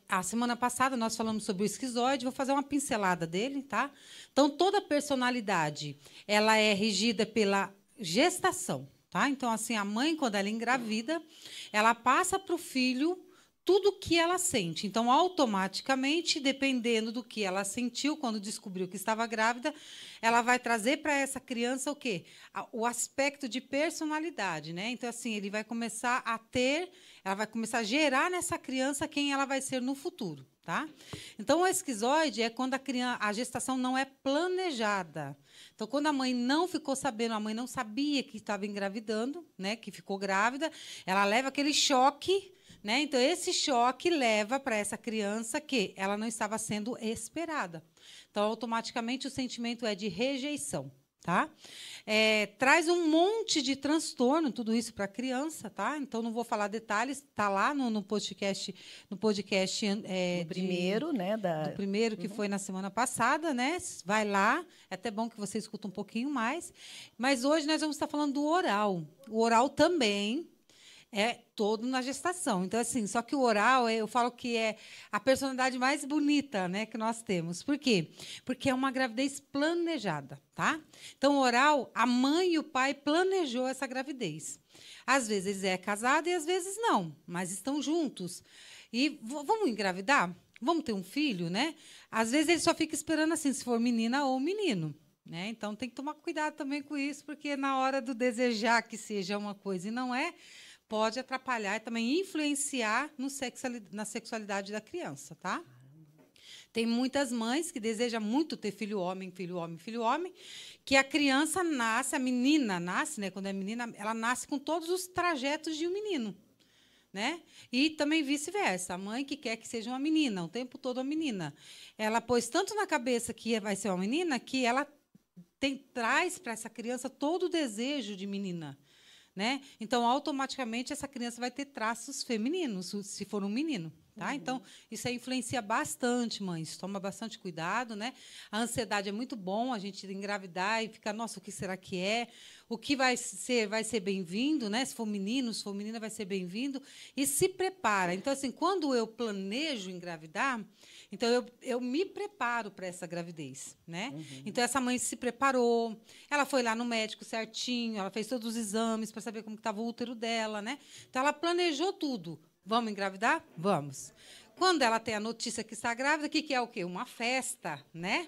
A semana passada nós falamos sobre o esquizoide, vou fazer uma pincelada dele, tá? Então, toda personalidade, ela é regida pela gestação, tá? Então, assim, a mãe, quando ela engravida, ela passa para o filho tudo o que ela sente. Então, automaticamente, dependendo do que ela sentiu quando descobriu que estava grávida, ela vai trazer para essa criança o quê? O aspecto de personalidade, né? Então, assim, ele vai começar a ter, ela vai começar a gerar nessa criança quem ela vai ser no futuro, tá? Então, o esquizoide é quando a gestação não é planejada. Então, quando a mãe não ficou sabendo, a mãe não sabia que estava engravidando, né? Que ficou grávida, ela leva aquele choque. Né? Então, esse choque leva para essa criança que ela não estava sendo esperada. Então, automaticamente, o sentimento é de rejeição. Tá? Traz um monte de transtorno, tudo isso para a criança. Tá? Então, não vou falar detalhes, está lá no podcast, no primeiro, né? Do primeiro, que foi na semana passada. Né? Vai lá, é até bom que você escuta um pouquinho mais. Mas hoje nós vamos estar falando do oral. O oral também é todo na gestação. Então, assim, só que o oral, eu falo que é a personalidade mais bonita, né, que nós temos. Por quê? Porque é uma gravidez planejada, tá? Então, o oral, a mãe e o pai planejou essa gravidez. Às vezes é casado e às vezes não, mas estão juntos. E vamos engravidar? Vamos ter um filho, né? Às vezes ele só fica esperando assim, se for menina ou menino. Né? Então, tem que tomar cuidado também com isso, porque na hora do desejar que seja uma coisa e não é, pode atrapalhar e também influenciar na sexualidade da criança, tá? Tem muitas mães que desejam muito ter filho homem, filho homem, filho homem, que a criança nasce, a menina nasce, né? Quando é menina, ela nasce com todos os trajetos de um menino. Né? E também vice-versa. A mãe que quer que seja uma menina, o tempo todo uma menina. Ela pôs tanto na cabeça que vai ser uma menina que ela traz para essa criança todo o desejo de menina. Né? Então, automaticamente, essa criança vai ter traços femininos, se for um menino. Tá? Então, isso aí influencia bastante, mães. Toma bastante cuidado. Né? A ansiedade é muito bom, a gente engravidar e ficar, nossa, o que será que é? O que vai ser bem-vindo, né? Se for menino, se for menina, vai ser bem-vindo. E se prepara. Então, assim, quando eu planejo engravidar, então eu me preparo para essa gravidez. Né? Então, essa mãe se preparou, ela foi lá no médico certinho, ela fez todos os exames para saber como estava o útero dela. Né? Então, ela planejou tudo. Vamos engravidar? Vamos. Quando ela tem a notícia que está grávida, o que é o quê? Uma festa, né?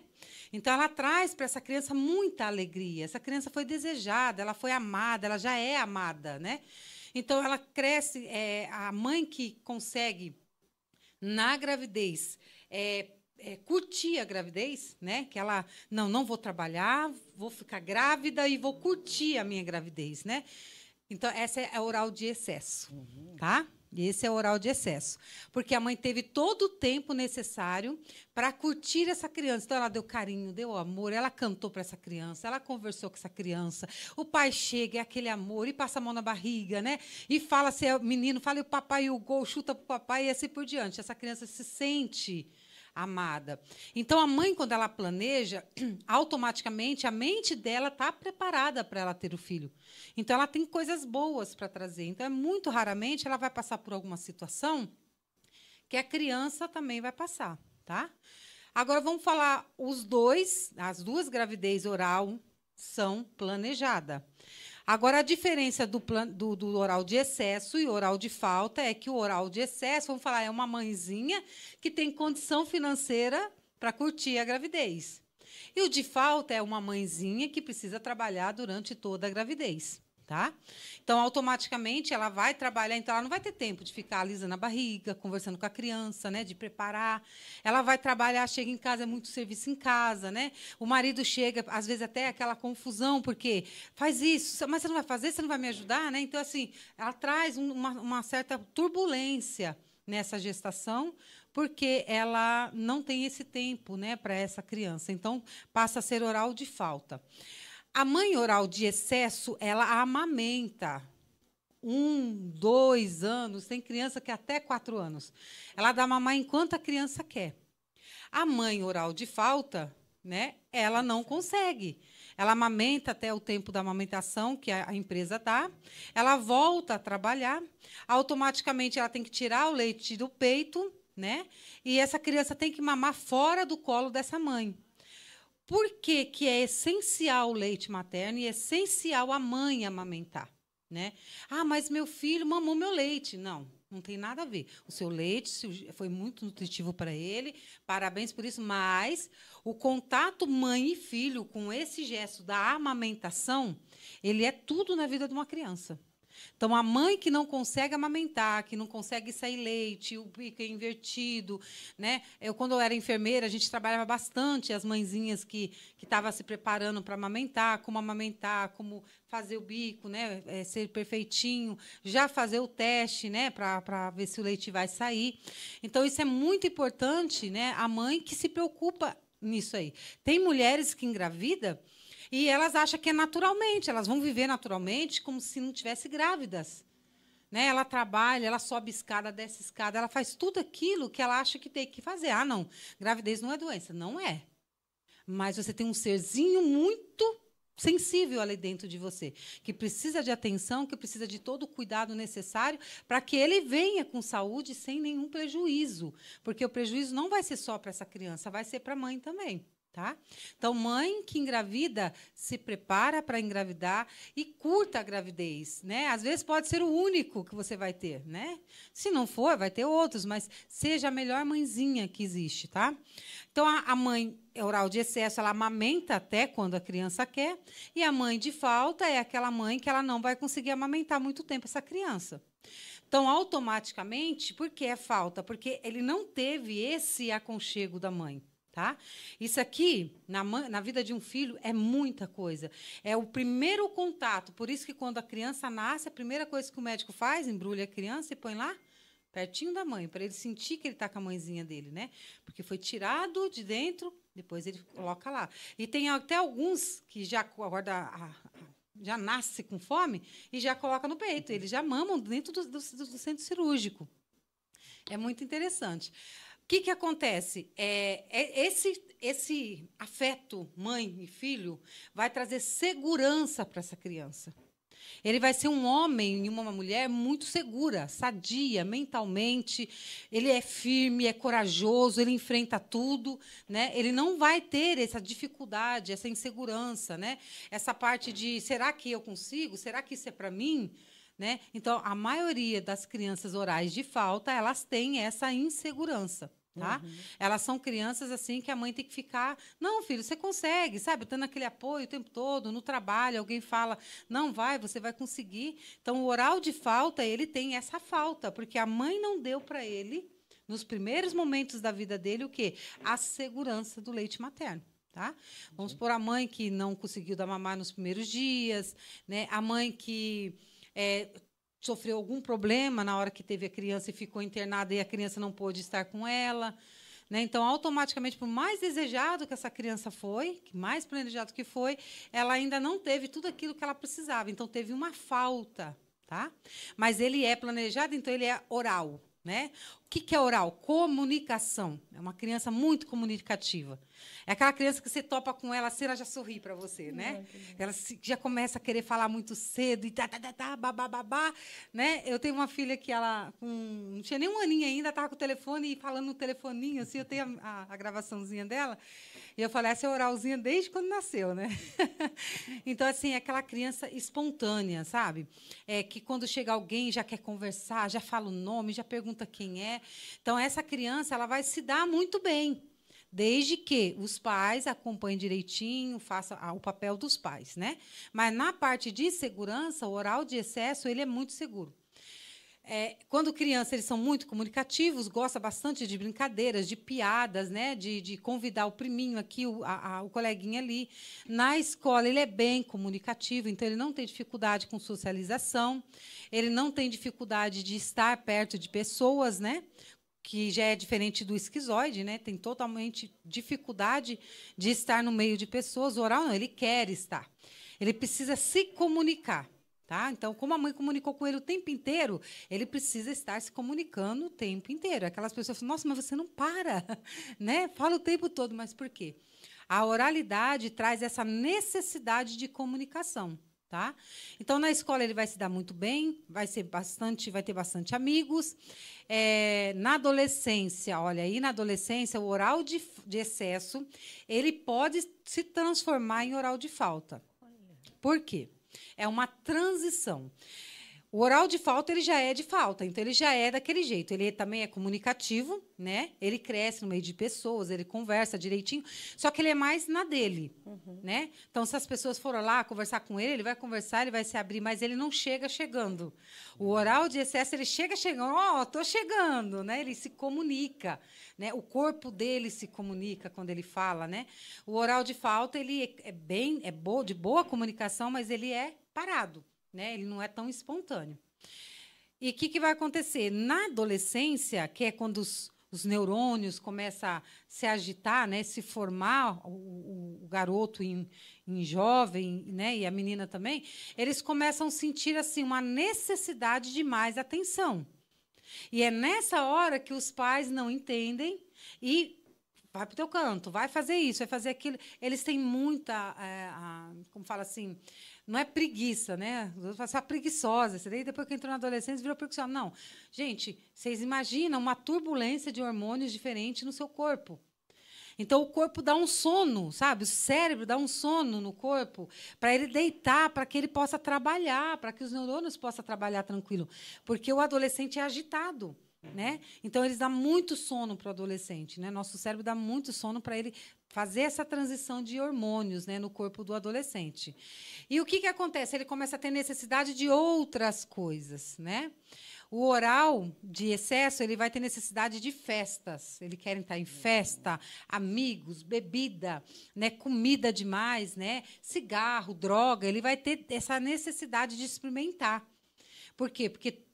Então, ela traz para essa criança muita alegria. Essa criança foi desejada, ela foi amada, ela já é amada, né? Então, ela cresce, a mãe que consegue, na gravidez, curtir a gravidez, né? Que ela, não vou trabalhar, vou ficar grávida e vou curtir a minha gravidez, né? Então, essa é a oral de excesso, tá? Esse é o oral de excesso. Porque a mãe teve todo o tempo necessário para curtir essa criança. Então, ela deu carinho, deu amor, ela cantou para essa criança, ela conversou com essa criança. O pai chega, é aquele amor, e passa a mão na barriga, né? E fala, se é menino, fala, e o papai, e o gol, chuta para o papai, e assim por diante. Essa criança se sente amada. Então, a mãe, quando ela planeja, automaticamente a mente dela está preparada para ela ter o filho. Então, ela tem coisas boas para trazer. Então, muito raramente ela vai passar por alguma situação que a criança também vai passar. Tá? Agora, vamos falar as duas gravidez oral são planejadas. Agora, a diferença do oral de excesso e oral de falta é que o oral de excesso, vamos falar, é uma mãezinha que tem condição financeira para curtir a gravidez. E o de falta é uma mãezinha que precisa trabalhar durante toda a gravidez. Tá? Então, automaticamente, ela vai trabalhar, então ela não vai ter tempo de ficar alisando a barriga, conversando com a criança, né, de preparar. Ela vai trabalhar, chega em casa, é muito serviço em casa. Né? O marido chega, às vezes, até aquela confusão, porque faz isso, mas você não vai fazer, você não vai me ajudar? Né? Então, assim, ela traz uma certa turbulência nessa gestação, porque ela não tem esse tempo, né, para essa criança. Então, passa a ser oral de falta. A mãe oral de excesso, ela amamenta 1, 2 anos, tem criança que até 4 anos. Ela dá mamar enquanto a criança quer. A mãe oral de falta, né, ela não consegue. Ela amamenta até o tempo da amamentação que a empresa dá, ela volta a trabalhar, automaticamente ela tem que tirar o leite do peito, né? E essa criança tem que mamar fora do colo dessa mãe. Por que que é essencial o leite materno e é essencial a mãe amamentar, né? Ah, mas meu filho mamou meu leite. Não tem nada a ver. O seu leite foi muito nutritivo para ele, parabéns por isso, mas o contato mãe e filho com esse gesto da amamentação, ele é tudo na vida de uma criança. Então, a mãe que não consegue amamentar, que não consegue sair leite, o bico é invertido, né? Quando eu era enfermeira, a gente trabalhava bastante as mãezinhas que estavam se preparando para amamentar, como fazer o bico, né? Ser perfeitinho, já fazer o teste, né? Para ver se o leite vai sair. Então, isso é muito importante, né? A mãe que se preocupa nisso aí. Tem mulheres que engravidam e elas acham que é naturalmente, elas vão viver naturalmente como se não tivessem grávidas. Né? Ela trabalha, ela sobe escada, desce escada, ela faz tudo aquilo que ela acha que tem que fazer. Ah, não, gravidez não é doença. Não é. Mas você tem um serzinho muito sensível ali dentro de você, que precisa de atenção, que precisa de todo o cuidado necessário para que ele venha com saúde sem nenhum prejuízo. Porque o prejuízo não vai ser só para essa criança, vai ser para a mãe também. Tá? Então, mãe que engravida, se prepara para engravidar e curta a gravidez. Né? Às vezes pode ser o único que você vai ter. Né? Se não for, vai ter outros, mas seja a melhor mãezinha que existe. Tá? Então, a mãe oral de excesso, ela amamenta até quando a criança quer, e a mãe de falta é aquela mãe que ela não vai conseguir amamentar muito tempo essa criança. Então, automaticamente, por que é falta? Porque ele não teve esse aconchego da mãe. Tá? Isso aqui, na vida de um filho, é muita coisa. É o primeiro contato. Por isso que, quando a criança nasce, a primeira coisa que o médico faz, embrulha a criança e põe lá, pertinho da mãe, para ele sentir que ele está com a mãezinha dele. Né? Porque foi tirado de dentro, depois ele coloca lá. E tem até alguns que já nasce com fome e já coloca no peito. Eles já mamam dentro do centro cirúrgico. É muito interessante. O que acontece? Esse afeto mãe e filho vai trazer segurança para essa criança. Ele vai ser um homem e uma mulher muito segura, sadia mentalmente. Ele é firme, é corajoso, ele enfrenta tudo. Né? Ele não vai ter essa dificuldade, essa insegurança. Né? Essa parte de, será que eu consigo? Será que isso é para mim? Né? Então, a maioria das crianças orais de falta, elas têm essa insegurança. Tá? Uhum. Elas são crianças assim que a mãe tem que ficar, não, filho, você consegue, sabe? Tendo aquele apoio o tempo todo, no trabalho, alguém fala, não vai, você vai conseguir. Então, o oral de falta, ele tem essa falta, porque a mãe não deu para ele, nos primeiros momentos da vida dele, o quê? A segurança do leite materno. Tá? Vamos supor a mãe que não conseguiu dar mamar nos primeiros dias, né? A mãe que sofreu algum problema na hora que teve a criança e ficou internada e a criança não pôde estar com ela. Né? Então, automaticamente, por mais desejado que essa criança foi, mais planejado que foi, ela ainda não teve tudo aquilo que ela precisava. Então, teve uma falta. Tá? Mas ele é planejado, então ele é oral. Né? O que é oral? Comunicação. É uma criança muito comunicativa. É aquela criança que você topa com ela, assim, ela já sorri para você, né? Ela já começa a querer falar muito cedo e babá, né? Eu tenho uma filha que ela não tinha nem um aninho ainda, estava com o telefone e falando no telefoninho, assim, eu tenho a gravaçãozinha dela, e eu falei, essa é oralzinha desde quando nasceu, né? Então, assim, é aquela criança espontânea, sabe? Que quando chega alguém já quer conversar, já fala o nome, já pergunta quem é. Então, essa criança ela vai se dar muito bem, desde que os pais acompanhem direitinho, façam o papel dos pais. Né? Mas, na parte de segurança, o oral de excesso ele é muito seguro. Quando criança, eles são muito comunicativos, gosta bastante de brincadeiras, de piadas, né? de convidar o priminho aqui, o coleguinha ali. Na escola, ele é bem comunicativo, então ele não tem dificuldade com socialização, ele não tem dificuldade de estar perto de pessoas, né? Que já é diferente do esquizoide, né? Tem totalmente dificuldade de estar no meio de pessoas. O oral não, ele quer estar. Ele precisa se comunicar. Tá? Então, como a mãe comunicou com ele o tempo inteiro, ele precisa estar se comunicando o tempo inteiro. Aquelas pessoas falam, nossa, mas você não para, né? Fala o tempo todo, mas por quê? A oralidade traz essa necessidade de comunicação. Tá? Então, na escola, ele vai se dar muito bem, vai ter bastante amigos. Na adolescência, olha aí, na adolescência, o oral de excesso, ele pode se transformar em oral de falta. Por quê? É uma transição. O oral de falta, ele já é de falta, então ele já é daquele jeito. Ele também é comunicativo, né? Ele cresce no meio de pessoas, ele conversa direitinho, só que ele é mais na dele, né? Então, se as pessoas forem lá conversar com ele vai conversar, ele vai se abrir, mas ele não chega chegando. O oral de excesso, ele chega chegando, tô chegando, né? Ele se comunica, né? O corpo dele se comunica quando ele fala, né? O oral de falta, ele de boa comunicação, mas ele é parado. Né? Ele não é tão espontâneo. E o que vai acontecer? Na adolescência, que é quando os neurônios começam a se agitar, né? Se formar, o garoto em jovem, né? E a menina também, eles começam a sentir assim, uma necessidade de mais atenção. E é nessa hora que os pais não entendem e vai para o teu canto, vai fazer isso, vai fazer aquilo. Eles têm muita, como fala assim, não é preguiça, né? Você preguiçosa. Você daí, depois que entrou na adolescência, virou preguiçosa. Não. Gente, vocês imaginam uma turbulência de hormônios diferentes no seu corpo. Então, o corpo dá um sono, sabe? O cérebro dá um sono no corpo para ele deitar, para que ele possa trabalhar, para que os neurônios possam trabalhar tranquilo. Porque o adolescente é agitado. Né? Então, eles dão muito sono para o adolescente. Né? Nosso cérebro dá muito sono para ele fazer essa transição de hormônios, né, no corpo do adolescente. E o que acontece? Ele começa a ter necessidade de outras coisas. Né? O oral de excesso, ele vai ter necessidade de festas. Ele quer estar em festa, amigos, bebida, né, comida demais, né, cigarro, droga. Ele vai ter essa necessidade de experimentar. Por quê? Porque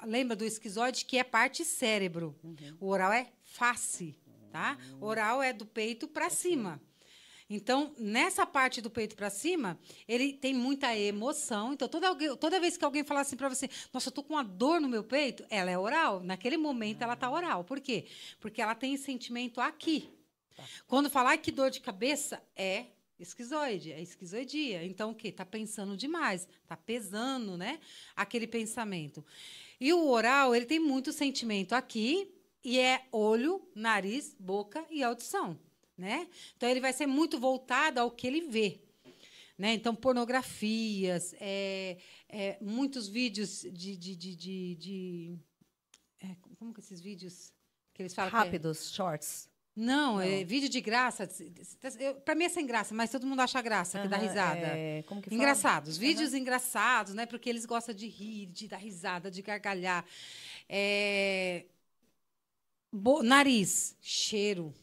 lembra do esquizoide, que é parte cérebro. O oral é face. Tá? O oral é do peito para cima. Então, nessa parte do peito para cima, ele tem muita emoção. Então, toda vez que alguém falar assim para você, nossa, eu estou com uma dor no meu peito, ela é oral. Naquele momento, ela está oral. Por quê? Porque ela tem sentimento aqui. Quando falar que dor de cabeça, é esquizoide, é esquizoidia. Então, o quê? Está pensando demais, está pesando, né, aquele pensamento. E o oral, ele tem muito sentimento aqui, e é olho, nariz, boca e audição. Né? Então, ele vai ser muito voltado ao que ele vê. Né? Então, pornografias, muitos vídeos como que esses vídeos que eles falam? Rápidos, shorts. Não, é vídeo de graça. Para mim é sem graça, mas todo mundo acha graça, que dá risada. Como que fala? Engraçados, vídeos engraçados, né? Porque eles gostam de rir, de dar risada, de gargalhar. Nariz, cheiro.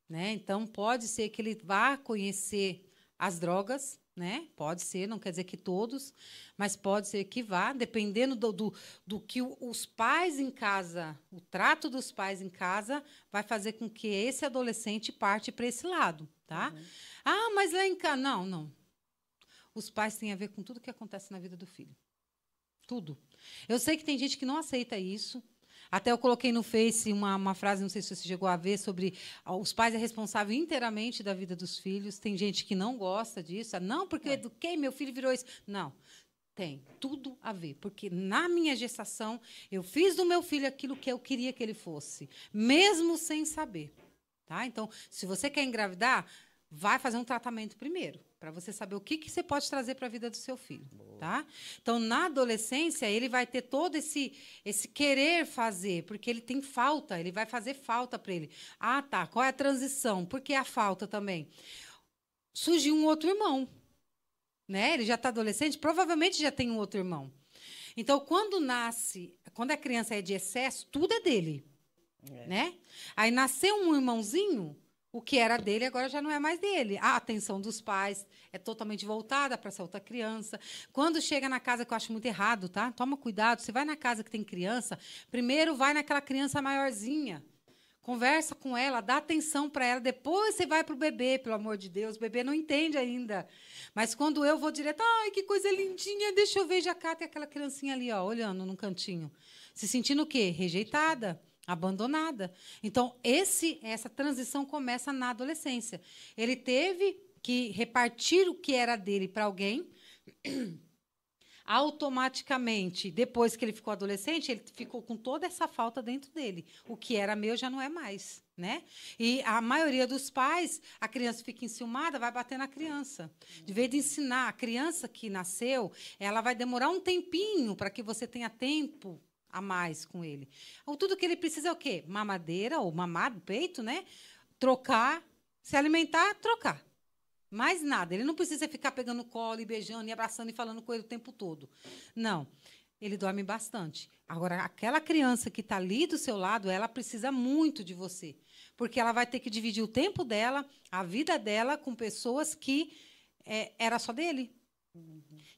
Né? Então, pode ser que ele vá conhecer as drogas, né? Pode ser, não quer dizer que todos, mas pode ser que vá, dependendo do que os pais em casa, o trato dos pais em casa, vai fazer com que esse adolescente parte para esse lado. Tá? Mas lá em casa... Não. Os pais têm a ver com tudo que acontece na vida do filho. Tudo. Eu sei que tem gente que não aceita isso. Até eu coloquei no Face uma frase, não sei se você chegou a ver, sobre os pais é responsável inteiramente da vida dos filhos. Tem gente que não gosta disso. Não, porque eu eduquei, meu filho virou isso. Não, tem tudo a ver. Porque na minha gestação, eu fiz do meu filho aquilo que eu queria que ele fosse, mesmo sem saber. Tá? Então, se você quer engravidar, vai fazer um tratamento primeiro, para você saber o que você pode trazer para a vida do seu filho. Tá? Então, na adolescência, ele vai ter todo esse querer fazer, porque ele tem falta, ele vai fazer falta para ele. Tá, qual é a transição? Por que a falta também? Surgiu um outro irmão. Né? Ele já está adolescente, provavelmente já tem um outro irmão. Então, quando a criança é de excesso, tudo é dele. Né? Aí nasceu um irmãozinho, o que era dele agora já não é mais dele. A atenção dos pais é totalmente voltada para essa outra criança. Quando chega na casa, que eu acho muito errado, tá? Toma cuidado. Você vai na casa que tem criança, primeiro vai naquela criança maiorzinha. Conversa com ela, dá atenção para ela. Depois você vai para o bebê, pelo amor de Deus. O bebê não entende ainda. Mas quando eu vou direto, ai, que coisa lindinha, deixa eu ver, já cá tem aquela criancinha ali, ó, olhando num cantinho. Se sentindo o quê? Rejeitada. Abandonada. Então, essa transição começa na adolescência. Ele teve que repartir o que era dele para alguém, automaticamente, depois que ele ficou adolescente, ele ficou com toda essa falta dentro dele. O que era meu já não é mais, né? E a maioria dos pais, a criança fica enciumada, vai bater na criança. De vez de ensinar a criança que nasceu, ela vai demorar um tempinho para que você tenha tempo a mais com ele. Então, tudo que ele precisa é o quê? Mamadeira ou mamar do peito, né? Trocar, se alimentar, trocar. Mais nada. Ele não precisa ficar pegando colo e beijando e abraçando e falando com ele o tempo todo. Não. Ele dorme bastante. Agora, aquela criança que está ali do seu lado, ela precisa muito de você. Porque ela vai ter que dividir o tempo dela, a vida dela, com pessoas que era só dele.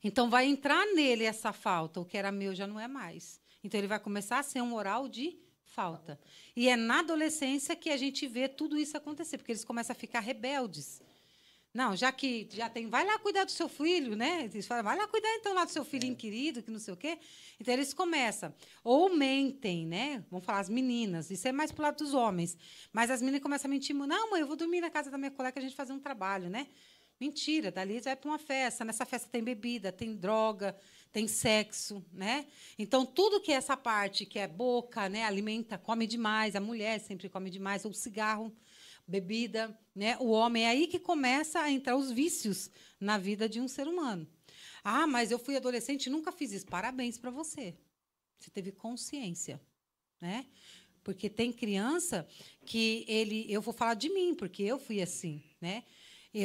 Então, vai entrar nele essa falta. O que era meu já não é mais. Então, ele vai começar a ser um oral de falta. E é na adolescência que a gente vê tudo isso acontecer, porque eles começam a ficar rebeldes. Não, já que já tem, vai lá cuidar do seu filho, né? Eles falam, vai lá cuidar então lá do seu filhinho querido, que não sei o quê. Então eles começam, ou mentem, né? Vamos falar as meninas, isso é mais pro lado dos homens. Mas as meninas começam a mentir, não, mãe, eu vou dormir na casa da minha colega, a gente fazer um trabalho, né? Mentira, dali vai para uma festa, nessa festa tem bebida, tem droga, tem sexo, né? Então tudo que é essa parte que é boca, né, alimenta, come demais, a mulher sempre come demais, ou cigarro, bebida, né? O homem é aí que começa a entrar os vícios na vida de um ser humano. Ah, mas eu fui adolescente e nunca fiz isso. Parabéns para você. Você teve consciência, né? Porque tem criança que eu vou falar de mim, porque eu fui assim, né?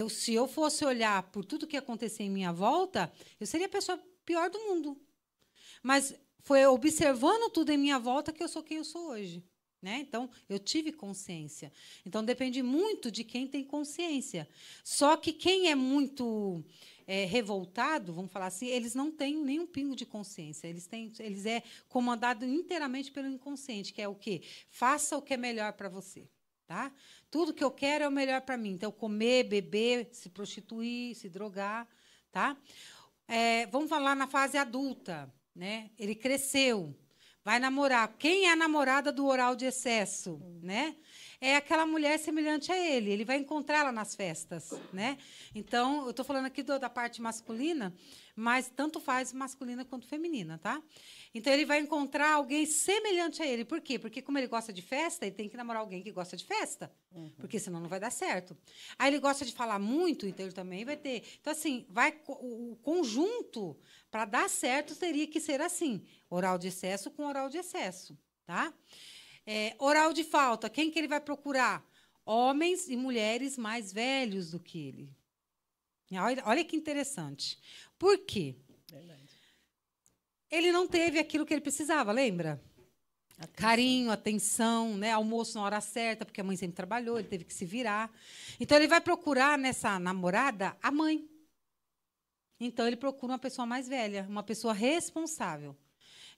Se eu fosse olhar por tudo que acontecia em minha volta, eu seria a pessoa pior do mundo. Mas foi observando tudo em minha volta que eu sou quem eu sou hoje. Né? Então, eu tive consciência. Então, depende muito de quem tem consciência. Só que quem é muito revoltado, vamos falar assim, eles não têm nenhum pingo de consciência. Eles é comandado inteiramente pelo inconsciente, que é o quê? Faça o que é melhor para você. Tá? Tudo que eu quero é o melhor para mim. Então, comer, beber, se prostituir, se drogar. Tá? Vamos falar na fase adulta. Né? Ele cresceu. Vai namorar. Quem é a namorada do oral de excesso? Né? É aquela mulher semelhante a ele. Ele vai encontrá-la nas festas. Né? Então, eu estou falando aqui da parte masculina, mas tanto faz masculina quanto feminina. Tá? Então, ele vai encontrar alguém semelhante a ele. Por quê? Porque, como ele gosta de festa, ele tem que namorar alguém que gosta de festa. Porque, senão, não vai dar certo. Aí, ele gosta de falar muito, então, ele também vai ter. Então, assim, o conjunto, para dar certo, teria que ser assim. Oral de excesso com oral de excesso. Tá? Oral de falta, quem que ele vai procurar? Homens e mulheres mais velhos do que ele. Olha que interessante. Por quê? Verdade. Ele não teve aquilo que ele precisava, lembra? Atenção. Carinho, atenção, né? Almoço na hora certa, porque a mãe sempre trabalhou, ele teve que se virar. Então, ele vai procurar nessa namorada a mãe. Então, ele procura uma pessoa mais velha, uma pessoa responsável.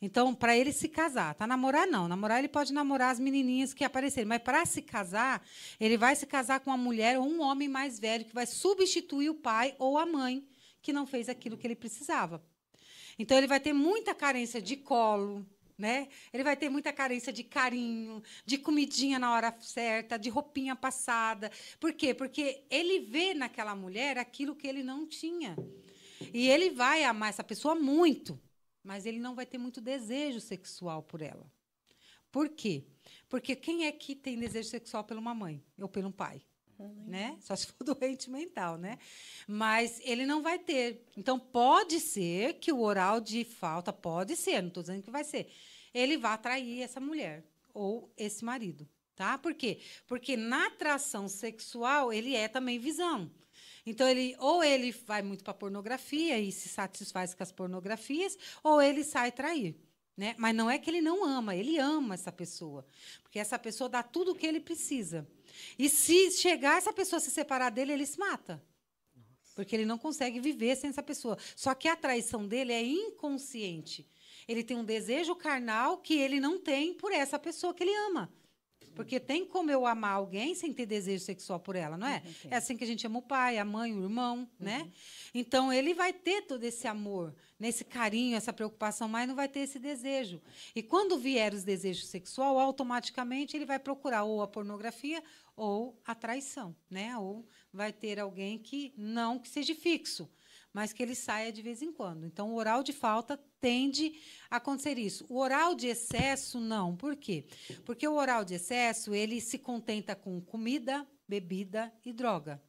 Então, para ele se casar, tá? Namorar, não. Namorar, ele pode namorar as menininhas que aparecerem. Mas, para se casar, ele vai se casar com uma mulher ou um homem mais velho que vai substituir o pai ou a mãe que não fez aquilo que ele precisava. Então, ele vai ter muita carência de colo, né? Ele vai ter muita carência de carinho, de comidinha na hora certa, de roupinha passada. Por quê? Porque ele vê naquela mulher aquilo que ele não tinha. E ele vai amar essa pessoa muito, mas ele não vai ter muito desejo sexual por ela. Por quê? Porque quem é que tem desejo sexual pela uma mãe ou pelo um pai? Né? Só se for doente mental, né? Mas ele não vai ter. Então, pode ser que o oral de falta, pode ser, não estou dizendo que vai ser, ele vai atrair essa mulher ou esse marido. Tá? Por quê? Porque na atração sexual, ele é também visão. Então, ou ele vai muito para a pornografia e se satisfaz com as pornografias, ou ele sai trair. Né? Mas não é que ele não ama, ele ama essa pessoa. Porque essa pessoa dá tudo o que ele precisa. E se chegar essa pessoa a se separar dele, ele se mata. Porque ele não consegue viver sem essa pessoa. Só que a traição dele é inconsciente. Ele tem um desejo carnal que ele não tem por essa pessoa que ele ama. Porque tem como eu amar alguém sem ter desejo sexual por ela, não é? É assim que a gente ama o pai, a mãe, o irmão, né? Então, ele vai ter todo esse amor, nesse carinho, essa preocupação, mas não vai ter esse desejo. E quando vier os desejos sexuais, automaticamente ele vai procurar ou a pornografia ou a traição, né? Ou vai ter alguém que seja fixo. mas que ele saia de vez em quando. Então, o oral de falta tende a acontecer isso. O oral de excesso, não. Por quê? Porque o oral de excesso, ele se contenta com comida, bebida e droga.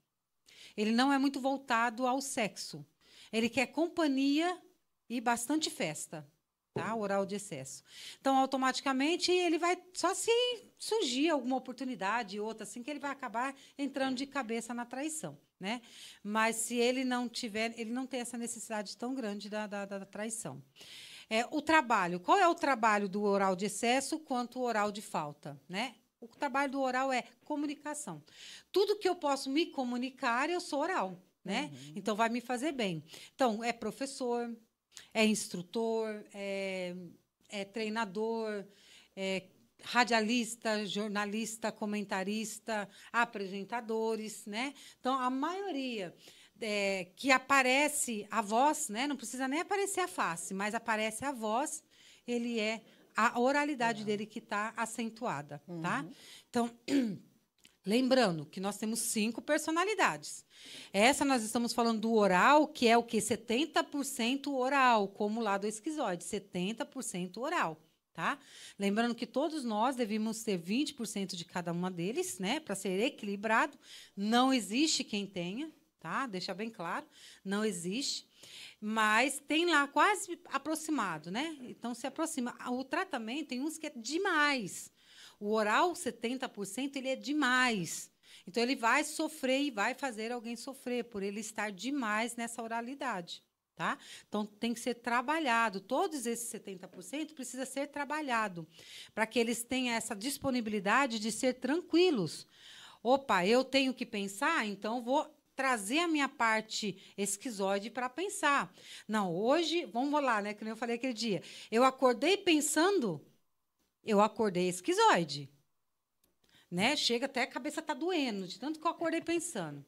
Ele não é muito voltado ao sexo. Ele quer companhia e bastante festa. Tá? O oral de excesso. Então, automaticamente, ele vai só se surgir alguma oportunidade, outra, assim, que ele vai acabar entrando de cabeça na traição. Né? Mas, se ele não tiver, ele não tem essa necessidade tão grande da traição. O trabalho. Qual é o trabalho do oral de excesso quanto o oral de falta? Né? O trabalho do oral é comunicação. Tudo que eu posso me comunicar, eu sou oral. Né? Então, vai me fazer bem. Então, é professor, é instrutor, é treinador, é radialista, jornalista, comentarista, apresentadores, né? Então, a maioria que aparece a voz, né? Não precisa nem aparecer a face, mas aparece a voz, ele é a oralidade dele que está acentuada, tá? Então, lembrando que nós temos 5 personalidades. Essa nós estamos falando do oral, que é o quê? 70% oral, como lá do esquizoide, 70% oral. Tá? Lembrando que todos nós devemos ter 20% de cada uma deles, né, para ser equilibrado. Não existe quem tenha, tá? Deixa bem claro, não existe. Mas tem lá quase aproximado, né? Então se aproxima. O tratamento tem uns que é demais. O oral, 70%, ele é demais. Então, ele vai sofrer e vai fazer alguém sofrer por ele estar demais nessa oralidade. Tá? Então, tem que ser trabalhado. Todos esses 70% precisa ser trabalhado para que eles tenham essa disponibilidade de ser tranquilos. Opa, eu tenho que pensar, então vou trazer a minha parte esquizoide para pensar. Não, hoje, vamos lá, né? Que nem eu falei aquele dia. Eu acordei pensando, eu acordei esquizoide. Né? Chega até a cabeça tá doendo, de tanto que eu acordei pensando.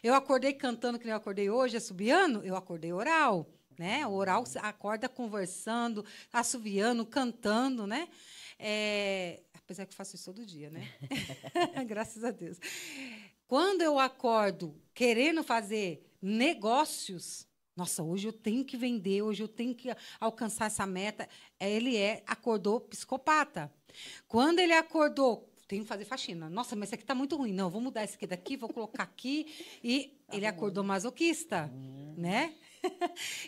Eu acordei cantando, que nem eu acordei hoje, assobiando, eu acordei oral. Né? O oral acorda conversando, assobiando, cantando. Né? Apesar que eu faço isso todo dia, né? Graças a Deus. Quando eu acordo querendo fazer negócios, nossa, hoje eu tenho que vender, hoje eu tenho que alcançar essa meta. Ele acordou psicopata. Quando ele acordou, tenho que fazer faxina. Nossa, mas esse aqui está muito ruim. Não, vou mudar esse aqui daqui, vou colocar aqui. E ele acordou masoquista, né?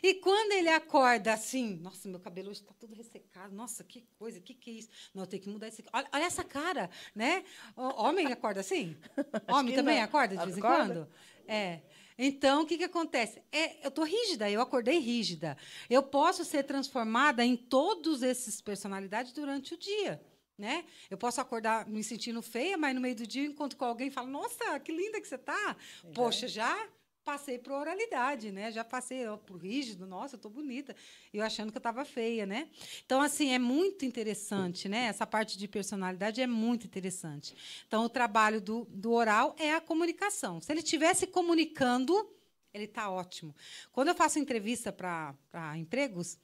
E quando ele acorda assim, nossa, meu cabelo hoje está todo ressecado. Nossa, que coisa, que é isso? Não, eu tenho que mudar esse aqui. Olha essa cara, né? O homem acorda assim? Homem também acorda de vez em quando? Então, o que acontece? Eu estou rígida, eu acordei rígida. Eu posso ser transformada em todas essas personalidades durante o dia. Né? Eu posso acordar me sentindo feia, mas no meio do dia eu encontro com alguém e falo, nossa, que linda que você está. Poxa, já passei por oralidade, né? Já passei por rígido, nossa, eu estou bonita. E eu achando que eu estava feia, né? Então, assim, é muito interessante, né? Essa parte de personalidade é muito interessante. Então, o trabalho do oral é a comunicação. Se ele estiver se comunicando, ele está ótimo. Quando eu faço entrevista para empregos,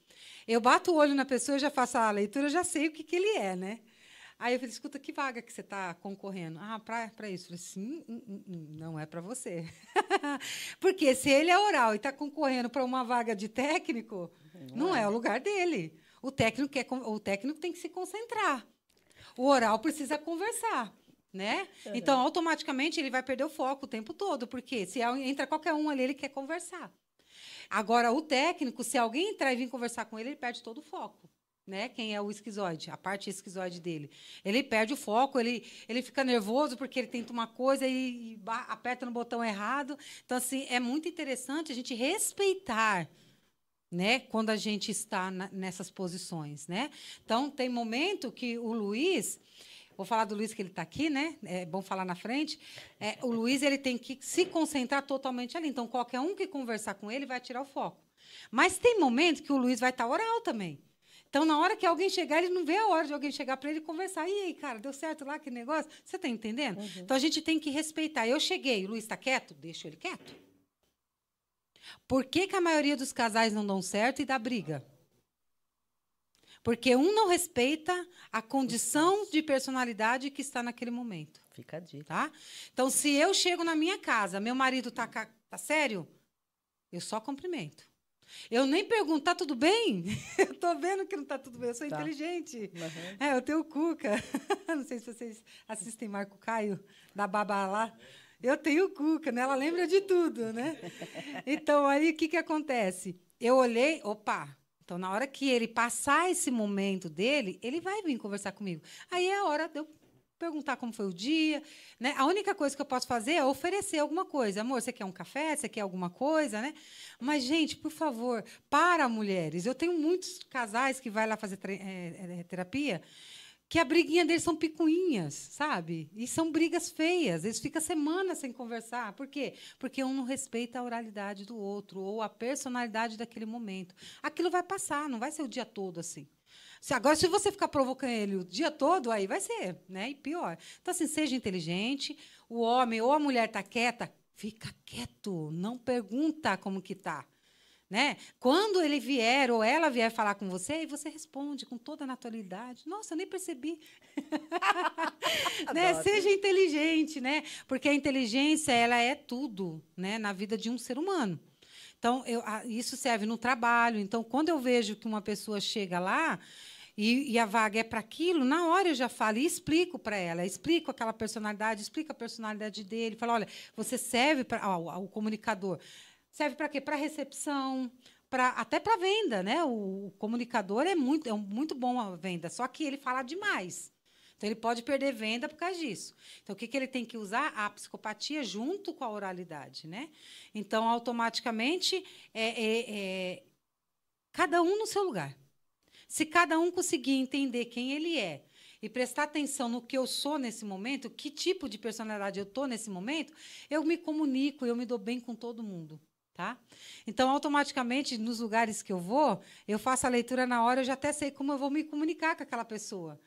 eu bato o olho na pessoa, eu já faço a leitura, eu já sei o que ele é, né? Aí eu falei, escuta, que vaga que você está concorrendo? Ah, para isso. Eu falei, sim, não é para você. Porque se ele é oral e está concorrendo para uma vaga de técnico, não é o lugar dele. O técnico tem que se concentrar. O oral precisa conversar. Né? Então, automaticamente, ele vai perder o foco o tempo todo, porque se entra qualquer um ali, ele quer conversar. Agora, o técnico, se alguém entrar e vir conversar com ele perde todo o foco. Né? Quem é o esquizoide, a parte esquizoide dele. Ele perde o foco, ele fica nervoso porque ele tenta uma coisa e aperta no botão errado. Então, assim, é muito interessante a gente respeitar, né, quando a gente está nessas posições. Né? Então, tem momento que o Luiz... Vou falar do Luiz, que ele está aqui, né? É bom falar na frente. O Luiz ele tem que se concentrar totalmente ali. Então, qualquer um que conversar com ele vai tirar o foco. Mas tem momento que o Luiz vai estar oral também. Então, na hora que alguém chegar, ele não vê a hora de alguém chegar para ele conversar. E aí, cara, deu certo lá, que negócio? Você está entendendo? Então, a gente tem que respeitar. Eu cheguei, o Luiz está quieto? Deixa ele quieto. Por que a maioria dos casais não dão certo e dá briga? Porque um não respeita a condição de personalidade que está naquele momento. Fica a dica. Tá? Então, se eu chego na minha casa, meu marido está sério, Eu só cumprimento. Eu nem pergunto, tá tudo bem? Eu tô vendo que não tá tudo bem, eu sou inteligente. Uhum. Eu tenho o Cuca. Não sei se vocês assistem Marco Caio, da Babá lá. Eu tenho o Cuca, né? Ela lembra de tudo, né? Então, aí, o que acontece? Eu olhei, opa, então, na hora que ele passar esse momento dele, ele vai vir conversar comigo. Aí é a hora de eu perguntar como foi o dia, né? A única coisa que eu posso fazer é oferecer alguma coisa. Amor, você quer um café? Você quer alguma coisa, né? Mas, gente, por favor, para mulheres. Eu tenho muitos casais que vai lá fazer terapia, que a briguinha deles são picuinhas, sabe? E são brigas feias. Eles ficam semanas sem conversar. Por quê? Porque um não respeita a oralidade do outro ou a personalidade daquele momento. Aquilo vai passar, não vai ser o dia todo assim. Agora, se você ficar provocando ele o dia todo, aí vai ser, né? E pior. Então, assim, seja inteligente. O homem ou a mulher está quieta, fica quieto. Não pergunta como que está. Né? Quando ele vier ou ela vier falar com você, você responde com toda a naturalidade. Nossa, eu nem percebi. Né? Seja inteligente, né? Porque a inteligência ela é tudo, né? Na vida de um ser humano. Então, isso serve no trabalho. Então, quando eu vejo que uma pessoa chega lá e a vaga é para aquilo, na hora eu já falo e explico para ela, explico aquela personalidade, explico a personalidade dele, falo, olha, você serve para o comunicador. Serve para quê? Para recepção, até para venda, né? O comunicador é muito bom a venda, só que ele fala demais. Então, ele pode perder venda por causa disso. Então, o que ele tem que usar? A psicopatia junto com a oralidade. Né? Então, automaticamente, cada um no seu lugar. Se cada um conseguir entender quem ele é e prestar atenção no que eu sou nesse momento, que tipo de personalidade eu estou nesse momento, eu me comunico, eu me dou bem com todo mundo. Tá? Então, automaticamente, nos lugares que eu vou, eu faço a leitura na hora, eu já até sei como eu vou me comunicar com aquela pessoa.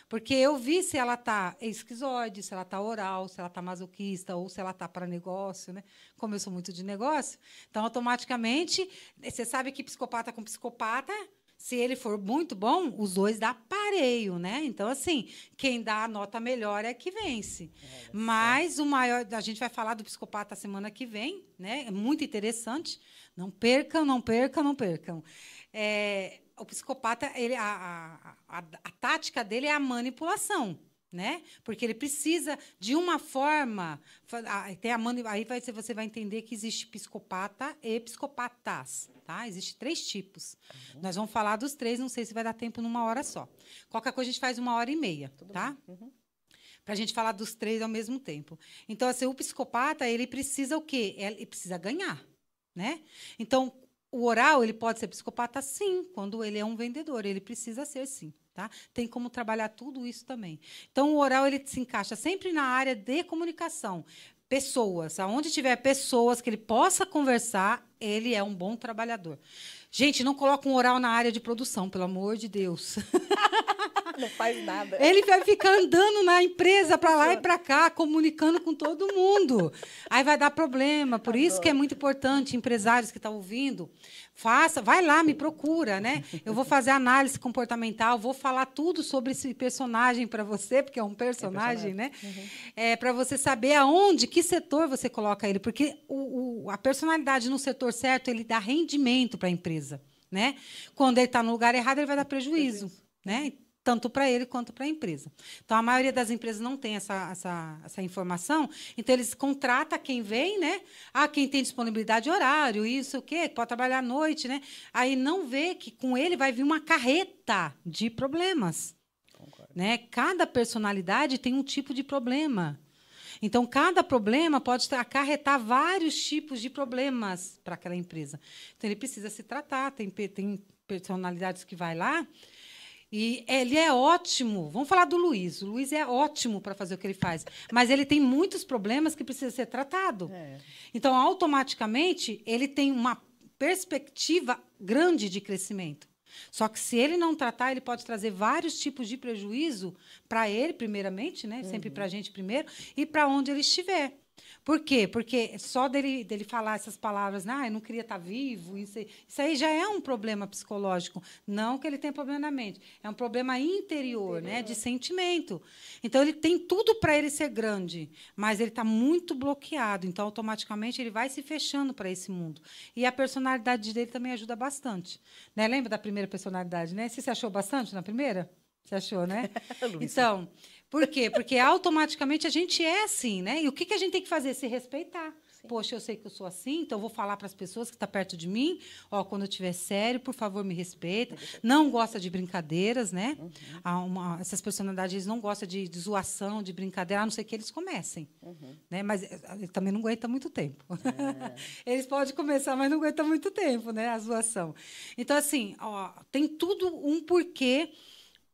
Porque eu vi se ela está esquizoide, se ela está oral, se ela está masoquista, ou se ela está para negócio. Né? Como eu sou muito de negócio, então, automaticamente, você sabe que psicopata com psicopata, se ele for muito bom, os dois dá pareio. Né? Então, assim, quem dá a nota melhor é que vence. Mas o maior, a gente vai falar do psicopata semana que vem, né? É muito interessante. Não percam, não percam, não percam. O psicopata, a tática dele é a manipulação, né? Porque ele precisa de uma forma. Aí você vai entender que existe psicopata e psicopatas. Tá? Existem 3 tipos. Uhum. Nós vamos falar dos 3, não sei se vai dar tempo numa hora só. Qualquer coisa a gente faz 1h30, tá? Uhum. Para a gente falar dos 3 ao mesmo tempo. Então, assim, o psicopata, ele precisa o quê? Ele precisa ganhar, né? Então, o oral, ele pode ser psicopata, sim, quando ele é um vendedor. Ele precisa ser, sim. Tá? Tem como trabalhar tudo isso também. Então, o oral ele se encaixa sempre na área de comunicação. Pessoas, aonde tiver pessoas que ele possa conversar, ele é um bom trabalhador. Gente, não coloca um oral na área de produção, pelo amor de Deus. Não faz nada. Ele vai ficar andando na empresa para lá e para cá, comunicando com todo mundo. Aí vai dar problema. Por isso que é muito importante, empresários que estão ouvindo, vai lá, me procura, né? Eu vou fazer análise comportamental, vou falar tudo sobre esse personagem para você, porque é um personagem, né? Uhum. Para você saber aonde, que setor você coloca ele, porque a personalidade no setor certo, ele dá rendimento para a empresa, né? Quando ele está no lugar errado, ele vai dar prejuízo, né? Tanto para ele quanto para a empresa. Então, a maioria das empresas não tem essa informação, então eles contratam quem vem, né? Quem tem disponibilidade de horário, isso, o quê? Pode trabalhar à noite, né? Aí não vê que com ele vai vir uma carreta de problemas. Né? Cada personalidade tem um tipo de problema. Então, cada problema pode acarretar vários tipos de problemas para aquela empresa. Então, ele precisa se tratar. Tem personalidades que vai lá. E ele é ótimo. Vamos falar do Luiz. O Luiz é ótimo para fazer o que ele faz, mas ele tem muitos problemas que precisam ser tratados. Então, automaticamente, ele tem uma perspectiva grande de crescimento. Só que, se ele não tratar, ele pode trazer vários tipos de prejuízo para ele, primeiramente, né? Sempre para a gente primeiro, e para onde ele estiver. Por quê? Porque só dele falar essas palavras, eu não queria estar vivo, isso aí já é um problema psicológico. Não que ele tenha problema na mente, é um problema interior, né, de sentimento. Então, ele tem tudo para ele ser grande, mas ele está muito bloqueado. Então, automaticamente, ele vai se fechando para esse mundo. E a personalidade dele também ajuda bastante. Né? Lembra da primeira personalidade? Né? Você achou bastante na primeira? Você achou, né? Então... Por quê? Porque automaticamente a gente é assim, né? E o que a gente tem que fazer? Se respeitar. Sim. Poxa, eu sei que eu sou assim, então eu vou falar para as pessoas que estão perto de mim, quando eu estiver sério, por favor, me respeita. Não gosta de brincadeiras, né? Essas personalidades eles não gostam de zoação, de brincadeira, a não ser que eles comecem. Né? Mas ele também não aguenta muito tempo. Eles podem começar, mas não aguentam muito tempo, né? A zoação. Então, assim, tem tudo um porquê.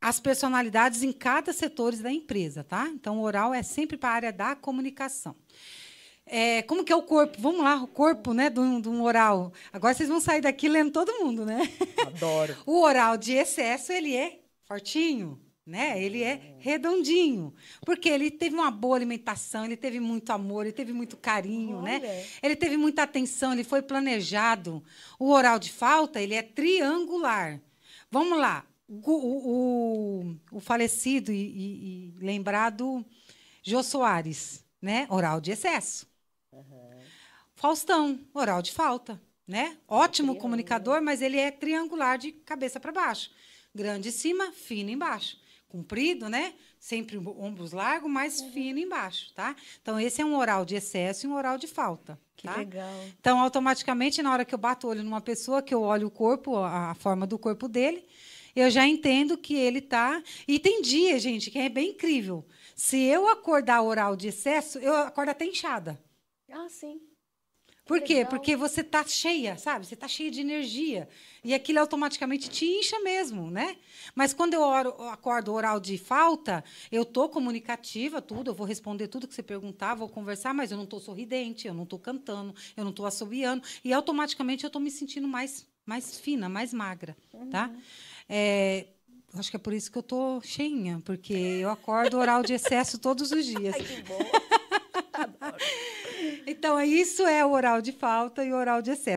As personalidades em cada setor da empresa, tá? Então, o oral é sempre para a área da comunicação. Como que é o corpo? Vamos lá, o corpo, né, de um oral. Agora vocês vão sair daqui lendo todo mundo, né? Adoro. O oral de excesso, ele é fortinho, né? Ele é redondinho, porque ele teve uma boa alimentação, ele teve muito amor, ele teve muito carinho, né? Ele teve muita atenção, ele foi planejado. O oral de falta, ele é triangular. Vamos lá. O falecido e lembrado Jô Soares, né? Oral de excesso. Faustão, oral de falta, né? Ótimo comunicador, mas ele é triangular de cabeça para baixo. Grande em cima, fino embaixo. Comprido, né? Sempre ombros largos, mas fino embaixo, tá? Então, esse é um oral de excesso e um oral de falta. Que legal. Então, automaticamente, na hora que eu bato o olho numa pessoa, que eu olho o corpo, a forma do corpo dele, eu já entendo que ele está... E tem dia, gente, que é bem incrível. Se eu acordar oral de excesso, eu acordo até inchada. Ah, sim. Por quê? Porque você está cheia, sabe? Você está cheia de energia. E aquilo automaticamente te incha mesmo, né? Mas quando eu acordo oral de falta, eu estou comunicativa, tudo, eu vou responder tudo que você perguntar, vou conversar, mas eu não estou sorridente, eu não estou cantando, eu não estou assobiando. E automaticamente eu estou me sentindo mais fina, mais magra, tá? Acho que é por isso que eu estou cheinha, porque eu acordo oral de excesso todos os dias. Ai, que bom. Então, isso é o oral de falta e o oral de excesso.